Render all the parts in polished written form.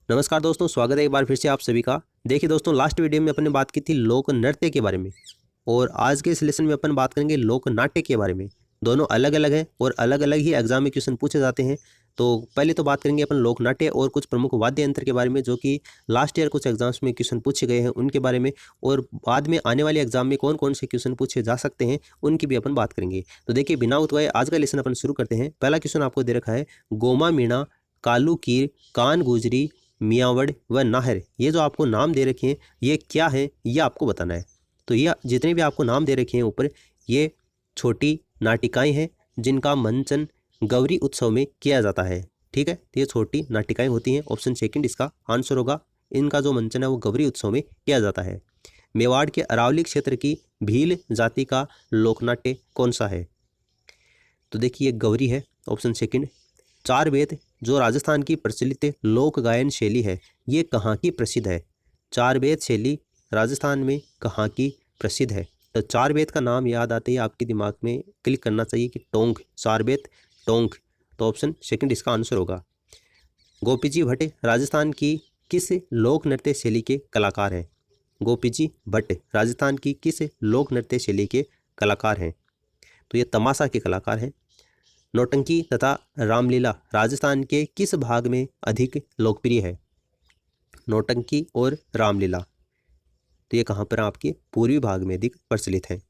नमस्कार दोस्तों, स्वागत है एक बार फिर से आप सभी का। देखिए दोस्तों, लास्ट वीडियो में अपन ने बात की थी लोक नृत्य के बारे में और आज के इस लेसन में अपन बात करेंगे लोक नाट्य के बारे में। दोनों अलग अलग हैं और अलग अलग ही एग्जाम में क्वेश्चन पूछे जाते हैं। तो पहले तो बात करेंगे अपन लोक नाट्य और कुछ प्रमुख वाद्य यंत्र के बारे में, जो कि लास्ट ईयर कुछ एग्जाम्स में क्वेश्चन पूछे गए हैं उनके बारे में, और बाद में आने वाले एग्जाम में कौन कौन से क्वेश्चन पूछे जा सकते हैं उनकी भी अपन बात करेंगे। तो देखिए, बिना उतवाए आज का लेसन अपन शुरू करते हैं। पहला क्वेश्चन आपको दे रखा है, गोमा मीणा, कालू कीर, कान गुजरी, मियावड़ व नाहर, ये जो आपको नाम दे रखे हैं ये क्या है, ये आपको बताना है। तो ये जितने भी आपको नाम दे रखे हैं ऊपर, ये छोटी नाटिकाएं हैं जिनका मंचन गौरी उत्सव में किया जाता है। ठीक है, तो ये छोटी नाटिकाएं होती हैं। ऑप्शन सेकंड इसका आंसर होगा। इनका जो मंचन है वो गौरी उत्सव में किया जाता है। मेवाड़ के अरावली क्षेत्र की भील जाति का लोकनाट्य कौन सा है? तो देखिए, गौरी है, ऑप्शन सेकंड। चार वेद जो राजस्थान की प्रचलित लोक गायन शैली है, ये कहाँ की प्रसिद्ध है? चार वेद शैली राजस्थान में कहाँ की प्रसिद्ध है? तो चार वेद का नाम याद आते ही आपके दिमाग में क्लिक करना चाहिए कि टोंक, चार वेद टोंक। तो ऑप्शन सेकंड इसका आंसर होगा। गोपी जी भट्ट राजस्थान की किस लोक नृत्य शैली के कलाकार हैं? गोपी जी भट्ट राजस्थान की किस लोक नृत्य शैली के कलाकार हैं? तो ये तमाशा के कलाकार हैं। नौटंकी तथा रामलीला राजस्थान के किस भाग में अधिक लोकप्रिय है? नौटंकी और रामलीला, तो ये कहाँ पर आपके पूर्वी भाग में अधिक प्रचलित है।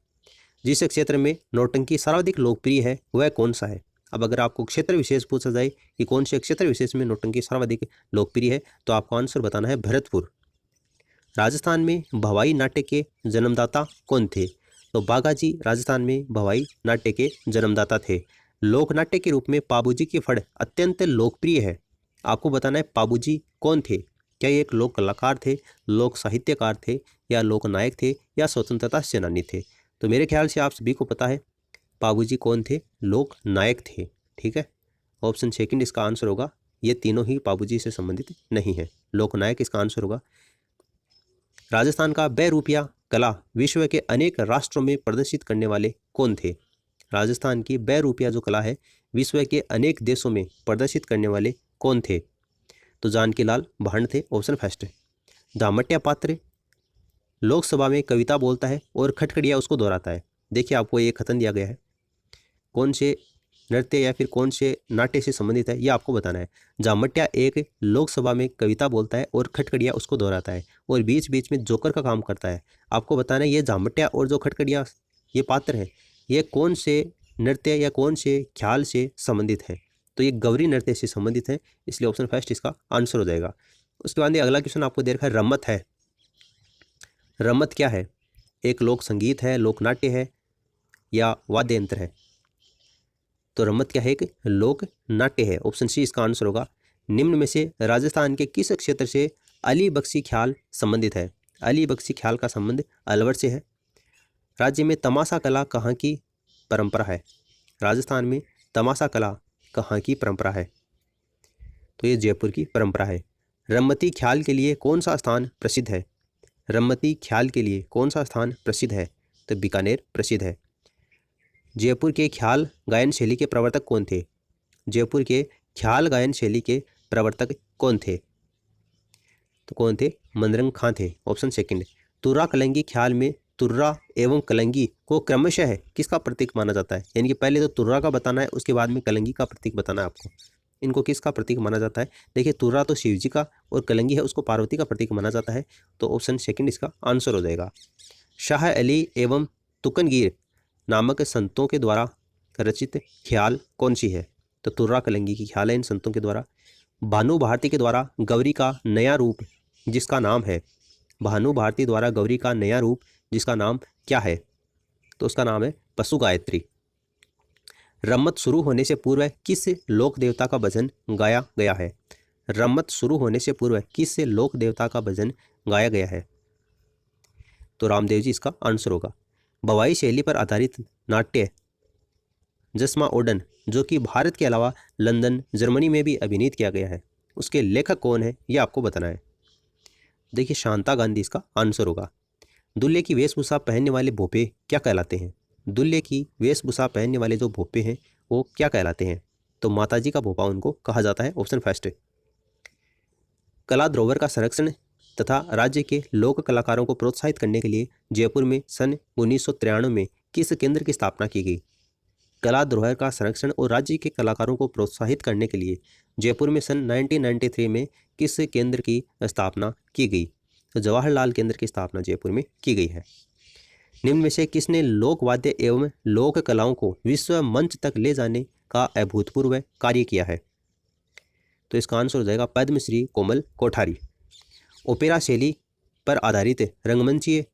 जिस क्षेत्र में नौटंकी सर्वाधिक लोकप्रिय है वह कौन सा है? अब अगर आपको क्षेत्र विशेष पूछा जाए कि कौन से क्षेत्र विशेष में नौटंकी सर्वाधिक लोकप्रिय है, तो आपको आंसर बताना है भरतपुर। राजस्थान में भवाई नाट्य के जन्मदाता कौन थे? तो बाघाजी राजस्थान में भवाई नाट्य के जन्मदाता थे। लोकनाट्य के रूप में पाबूजी की फड़ अत्यंत लोकप्रिय है। आपको बताना है पाबूजी कौन थे। क्या ये एक लोक कलाकार थे, लोक साहित्यकार थे, या लोक नायक थे, या स्वतंत्रता सेनानी थे? तो मेरे ख्याल से आप सभी को पता है पाबूजी कौन थे, लोक नायक थे। ठीक है, ऑप्शन सेकंड इसका आंसर होगा। ये तीनों ही पाबूजी से संबंधित नहीं है, लोक नायक इसका आंसर होगा। राजस्थान का बहरूपिया कला विश्व के अनेक राष्ट्रों में प्रदर्शित करने वाले कौन थे? राजस्थान की बहरूपिया जो कला है विश्व के अनेक देशों में प्रदर्शित करने वाले कौन थे? तो जानकी लाल भांड थे, ऑप्शन फर्स्ट। दामट्या पात्र लोकसभा में कविता बोलता है और खटखड़िया उसको दोहराता है। देखिए, आपको ये कथन दिया गया है, कौन से नृत्य या फिर कौन से नाट्य से संबंधित है ये आपको बताना है। जामट्या एक लोकसभा में कविता बोलता है और खटखड़िया उसको दोहराता है और बीच बीच में जोकर का काम करता है। आपको बताना है ये जामट्या और जो खटखड़िया ये पात्र है, ये कौन से नृत्य या कौन से ख्याल से संबंधित है? तो ये गौरी नृत्य से संबंधित है, इसलिए ऑप्शन फर्स्ट इसका आंसर हो जाएगा। उसके बाद अगला क्वेश्चन आपको दे रखा है, रम्मत है। रम्मत क्या है? एक लोक संगीत है, लोकनाट्य है, या वाद्य यंत्र है? तो रम्मत क्या है? एक लोक नाट्य है, ऑप्शन सी इसका आंसर होगा। निम्न में से राजस्थान के किस क्षेत्र से अली बख्शी ख्याल संबंधित है? अली बख्शी ख्याल का संबंध अलवर से है। राज्य में तमाशा कला कहाँ की परंपरा है? राजस्थान में तमाशा कला कहाँ की परंपरा है? तो ये जयपुर की परंपरा है। रम्मती ख्याल के लिए कौन सा स्थान प्रसिद्ध है? रम्मती ख्याल के लिए कौन सा स्थान प्रसिद्ध है? तो बीकानेर प्रसिद्ध है। जयपुर के ख्याल गायन शैली के प्रवर्तक कौन थे? जयपुर के ख्याल गायन शैली के प्रवर्तक कौन थे? तो कौन थे? मनरंग खां थे, ऑप्शन सेकंड। तुर्रा कलंगी ख्याल में तुर्रा एवं कलंगी को क्रमशः किसका प्रतीक माना जाता है? यानी कि पहले तो तुर्रा का बताना है, उसके बाद में कलंगी का प्रतीक बताना है आपको। इनको किसका प्रतीक माना जाता है? देखिए, तुर्रा तो शिव जी का और कलंगी है उसको पार्वती का प्रतीक माना जाता है। तो ऑप्शन सेकंड इसका आंसर हो जाएगा। शाह अली एवं तुकनगीर नामक संतों के द्वारा रचित ख्याल कौन सी है? तो तुर्रा कलंगी की ख्याल है इन संतों के द्वारा। भानु भारती के द्वारा गौरी का नया रूप जिसका नाम है, भानु भारती द्वारा गौरी का नया रूप जिसका नाम क्या है? तो उसका नाम है पशु गायत्री। रम्मत शुरू होने से पूर्व किस लोक देवता का भजन गाया गया है? रम्मत शुरू होने से पूर्व किस लोक देवता का भजन गाया गया है? तो रामदेव जी इसका आंसर होगा। भवाई शैली पर आधारित नाट्य जसमा ओडन, जो कि भारत के अलावा लंदन जर्मनी में भी अभिनीत किया गया है, उसके लेखक कौन है ये आपको बताना है। देखिए, शांता गांधी इसका आंसर होगा। दुल्हे की वेशभूषा पहनने वाले भोपे क्या कहलाते हैं? दुल्हे की वेशभूषा पहनने वाले जो भोपे हैं वो क्या कहलाते हैं? तो माताजी का भोपा उनको कहा जाता है, ऑप्शन फर्स्ट। कला धरोहर का संरक्षण तथा राज्य के लोक कलाकारों को प्रोत्साहित करने के लिए जयपुर में सन 1993 में किस केंद्र की स्थापना की गई? कला धरोहर का संरक्षण और राज्य के कलाकारों को प्रोत्साहित करने के लिए जयपुर में सन 1993 में किस केंद्र की स्थापना की गई? तो जवाहरलाल केंद्र की स्थापना जयपुर में की गई है। निम्न में से किसने लोक वाद्य एवं लोक कलाओं को विश्व मंच तक ले जाने का अभूतपूर्व कार्य किया है? तो इसका आंसर हो जाएगा पद्मश्री कोमल कोठारी। ओपेरा शैली पर आधारित रंगमंचीय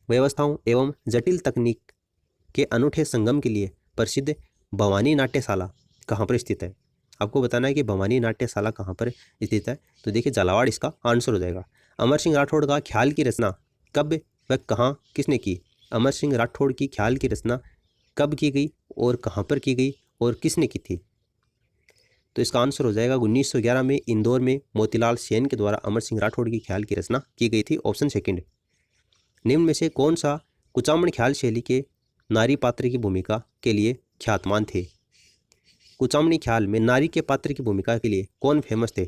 व्यवस्थाओं एवं जटिल तकनीक के अनूठे संगम के लिए प्रसिद्ध भवानी नाट्यशाला कहाँ पर स्थित है? आपको बताना है कि भवानी नाट्यशाला कहाँ पर स्थित है। तो देखिए झालावाड़ इसका आंसर हो जाएगा। अमर सिंह राठौड़ का ख्याल की रचना कब व कहाँ किसने की? अमर सिंह राठौड़ की ख्याल की रचना कब की गई और कहाँ पर की गई और किसने की थी? तो इसका आंसर हो जाएगा 1911 में इंदौर में मोतीलाल सेन के द्वारा अमर सिंह राठौड़ की ख्याल की रचना की गई थी। Option second. निम्न में से कौन सा कुचामण ख्याल शैली के नारी पात्र की भूमिका के लिए ख्यातमान थे? कुचामणी ख्याल में नारी के पात्र की भूमिका के लिए कौन फेमस थे?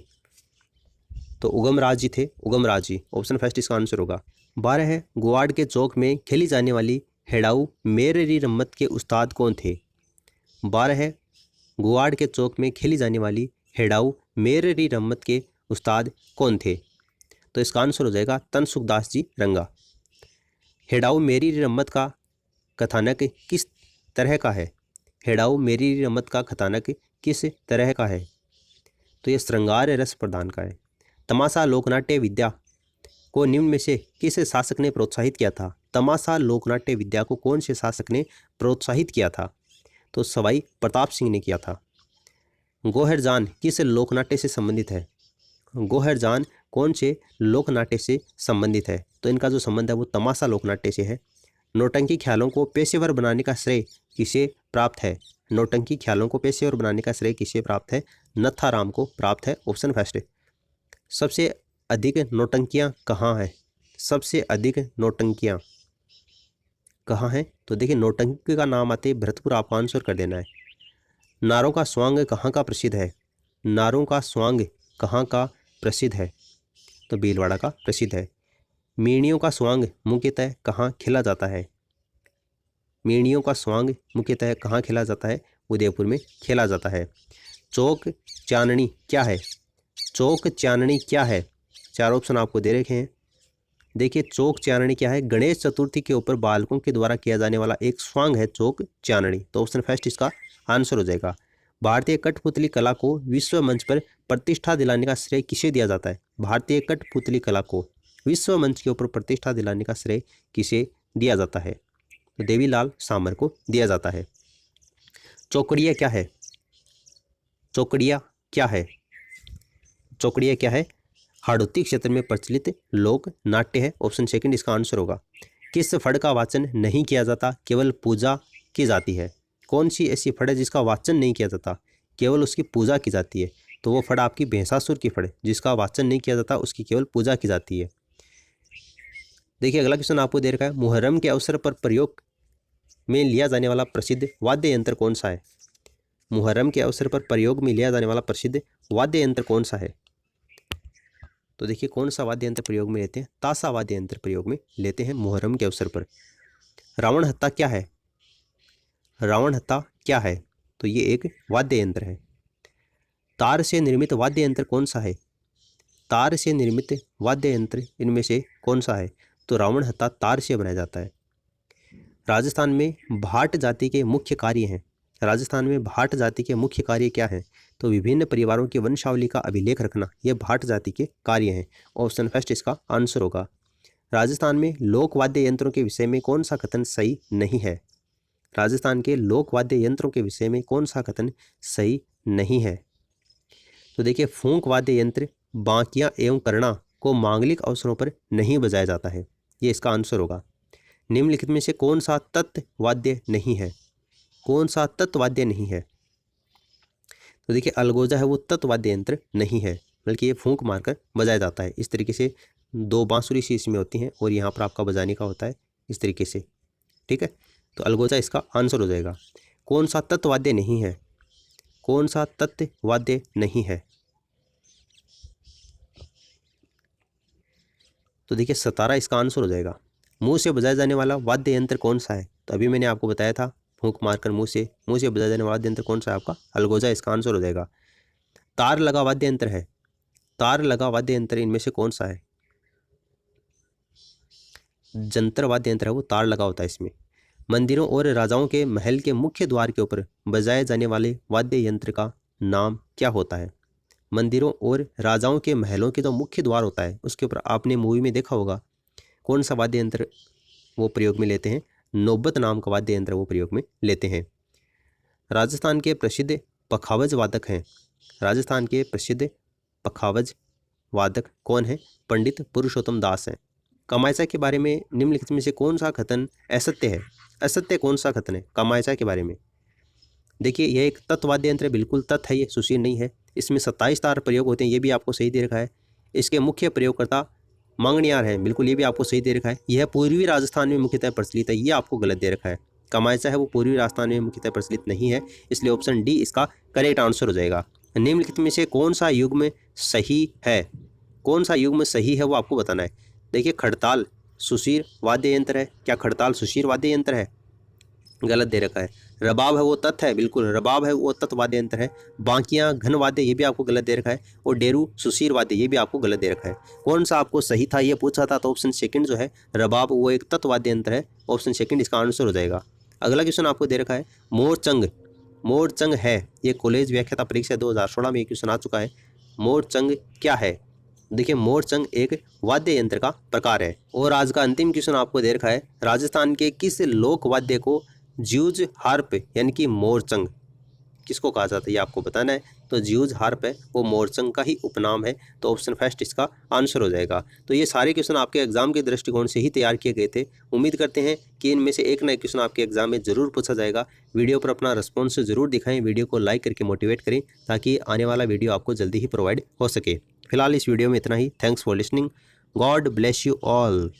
तो उगमराज जी थे, उगमराज जी। ऑप्शन फर्स्ट इसका आंसर होगा। 12 है गोवाड़ के चौक में खेली जाने वाली हेड़ाऊ मेररी रम्मत के उस्ताद कौन थे? 12 है गोवाड़ के चौक में खेली जाने वाली हेड़ाऊ मेररी रम्मत के उस्ताद कौन थे? तो इसका आंसर हो जाएगा तनसुखदास जी रंगा। हेड़ाऊ मेररी रम्मत का कथानक किस तरह का है? हेड़ाऊ मेररी रम्मत का कथानक किस तरह का है? तो ये श्रृंगार रस प्रदान का है। तमाशा लोकनाट्य विद्या को निम्न में से किस शासक ने प्रोत्साहित किया था? तमाशा लोकनाट्य विद्या को कौन से शासक ने प्रोत्साहित किया था? तो सवाई प्रताप सिंह ने किया था। गोहरजान किस लोकनाट्य से संबंधित है? गोहरजान कौन से लोकनाट्य से संबंधित है? तो इनका जो संबंध है वो तमाशा लोकनाट्य से है। नौटंकी ख्यालों को पेशेवर बनाने का श्रेय किसे प्राप्त है? नौटंकी ख्यालों को पेशेवर बनाने का श्रेय किसे प्राप्त है? नत्थाराम को प्राप्त है। Option first. सबसे अधिक नौटंकियाँ कहाँ हैं? सबसे अधिक नौटंकियाँ कहाँ हैं? तो देखिए नौटंकी का नाम आते ही भरतपुर आपको आंसर कर देना है। नारों का स्वांग कहाँ का प्रसिद्ध है? नारों का स्वांग कहाँ का प्रसिद्ध है? तो भीलवाड़ा का प्रसिद्ध है। मीणियों का स्वांग मुख्यतः कहाँ खेला जाता है? मीणियों का स्वांग मुख्यतः कहाँ खेला जाता है? उदयपुर में खेला जाता है। चौक चांदनी क्या है? चौक चांदनी क्या है? चार ऑप्शन आपको दे रखे हैं। देखिए चौक चांदनी क्या है? गणेश चतुर्थी के ऊपर बालकों के द्वारा किया जाने वाला एक स्वांग है चौक चांदनी। तो ऑप्शन फर्स्ट इसका आंसर हो जाएगा। भारतीय कठपुतली कला को विश्व मंच पर प्रतिष्ठा दिलाने का श्रेय किसे दिया जाता है? भारतीय कठपुतली कला को विश्व मंच के ऊपर प्रतिष्ठा दिलाने का श्रेय किसे दिया जाता है? तो देवीलाल सामर को दिया जाता है। चौकड़िया क्या है? चौकड़िया क्या है? चौकड़िया क्या है? हाड़ौती क्षेत्र में प्रचलित लोक नाट्य है। ऑप्शन सेकंड इसका आंसर होगा। किस फड़ का वाचन नहीं किया जाता, केवल पूजा की जाती है? कौन सी ऐसी फड़ है जिसका वाचन नहीं किया जाता, केवल उसकी पूजा की जाती है? तो वो फड़ आपकी भैंसासुर की फड़, जिसका वाचन नहीं किया जाता, उसकी केवल पूजा की जाती है। देखिए अगला क्वेश्चन आपको दे रखा है। मुहर्रम के अवसर पर प्रयोग में लिया जाने वाला प्रसिद्ध वाद्य यंत्र कौन सा है? मुहर्रम के अवसर पर प्रयोग में लिया जाने वाला प्रसिद्ध वाद्य यंत्र कौन सा है? तो देखिए कौन सा वाद्य यंत्र प्रयोग में लेते हैं? ताशा वाद्य यंत्र प्रयोग में लेते हैं मुहर्रम के अवसर पर। रावण हत्ता क्या है? रावण हत्ता क्या है? तो ये एक वाद्य यंत्र है। तार से निर्मित वाद्य यंत्र कौन सा है? तार से निर्मित वाद्य यंत्र इनमें से कौन सा है? तो रावण हत्ता तार से बनाया जाता है। राजस्थान में भाट जाति के मुख्य कार्य हैं। राजस्थान में भाट जाति के मुख्य कार्य क्या हैं? तो विभिन्न परिवारों की वंशावली का अभिलेख रखना, यह भाट जाति के कार्य हैं। ऑप्शन फर्स्ट इसका आंसर होगा। राजस्थान में लोक वाद्य यंत्रों के विषय में कौन सा कथन सही नहीं है? राजस्थान के लोक वाद्य यंत्रों के विषय में कौन सा कथन सही नहीं है? तो देखिए फूंक वाद्य यंत्र, बांकियां एवं करना को मांगलिक अवसरों पर नहीं बजाया जाता है, ये इसका आंसर होगा। निम्नलिखित में से कौन सा तत्व वाद्य नहीं है? कौन सा तत्व वाद्य नहीं है? तो देखिए अलगोजा है वो तत्व वाद्य यंत्र नहीं है, बल्कि ये फूंक मारकर बजाया जाता है। इस तरीके से दो बांसुरी सी इसमें होती हैं और यहाँ पर आपका बजाने का होता है इस तरीके से, ठीक है। तो अलगोजा इसका आंसर हो जाएगा। कौन सा तत्व वाद्य नहीं है? कौन सा तत्व वाद्य नहीं है? तो देखिए सतारा इसका आंसर हो जाएगा। मुंह से बजाया जाने वाला वाद्य यंत्र कौन सा है? तो अभी मैंने आपको बताया था, फूंक मारकर मुंह से बजाया जाने वाला वाद्य यंत्र कौन सा है आपका? अलगोजा इसका आंसर हो जाएगा। तार लगा वाद्य यंत्र है, तार लगा वाद्य यंत्र इनमें से कौन सा है? जंतर वाद्य यंत्र है वो तार लगा होता है इसमें। मंदिरों और राजाओं के महल के मुख्य द्वार के ऊपर बजाए जाने वाले वाद्य यंत्र का नाम क्या होता है? मंदिरों और राजाओं के महलों के जो मुख्य द्वार होता है उसके ऊपर आपने मूवी में देखा होगा कौन सा वाद्य यंत्र वो प्रयोग में लेते हैं? नौबत नाम का वाद्य यंत्र वो प्रयोग में लेते हैं। राजस्थान के प्रसिद्ध पखावज वादक हैं, राजस्थान के प्रसिद्ध पखावज वादक कौन है? पंडित पुरुषोत्तम दास हैं। कामायचा के बारे में निम्नलिखित में से कौन सा कथन असत्य है? असत्य कौन सा कथन है कामायचा के बारे में? देखिए यह एक तत्वाद्य यंत्र है, बिल्कुल तत् है, ये सुशील नहीं है। इसमें 27 तार प्रयोग होते हैं, ये भी आपको सही दे रखा है। इसके मुख्य प्रयोगकर्ता मांगणियार है, बिल्कुल ये भी आपको सही दे रखा है। यह पूर्वी राजस्थान में मुख्यतः प्रचलित है, ये आपको गलत दे रखा है। कामायचा है वो पूर्वी राजस्थान में मुख्यतः प्रचलित नहीं है, इसलिए ऑप्शन डी इसका करेक्ट आंसर हो जाएगा। निम्नलिखित में से कौन सा युग्म सही है? कौन सा युग्म सही है वो आपको बताना है। देखिए खड़ताल सुशीर वाद्य यंत्र है, क्या खड़ताल सुशीर वाद्य यंत्र है? गलत दे रखा है। रबाब है वो तत् है, बिल्कुल रबाब है वो तत् वाद्य यंत्र है। बांकियां घन वाद्य ये भी आपको गलत दे रखा है, और डेरू सुशीर वाद्य ये भी आपको गलत दे रखा है। कौन सा आपको सही था ये पूछा था, तो ऑप्शन सेकंड जो है रबाब वो एक तत् वाद्य यंत्र है, ऑप्शन सेकंड इसका आंसर हो जाएगा। अगला क्वेश्चन आपको दे रखा है मोरचंग, मोरचंग है, ये कॉलेज व्याख्याता परीक्षा 2016 में ये क्वेश्चन आ चुका है। मोरचंग क्या है? देखिए मोरचंग एक वाद्य यंत्र का प्रकार है। और आज का अंतिम क्वेश्चन आपको दे रखा है राजस्थान के किस लोक वाद्य को ज्यूज हार्प यानी कि मोरचंग किसको कहा जाता है ये आपको बताना है। तो ज्यूज हार्प है वो मोरचंग का ही उपनाम है, तो ऑप्शन फर्स्ट इसका आंसर हो जाएगा। तो ये सारे क्वेश्चन आपके एग्जाम के दृष्टिकोण से ही तैयार किए गए थे। उम्मीद करते हैं कि इनमें से एक ना एक क्वेश्चन आपके एग्जाम में जरूर पूछा जाएगा। वीडियो पर अपना रिस्पॉन्स जरूर दिखाएं, वीडियो को लाइक करके मोटिवेट करें ताकि आने वाला वीडियो आपको जल्दी ही प्रोवाइड हो सके। फिलहाल इस वीडियो में इतना ही। Thanks for listening. God bless you all.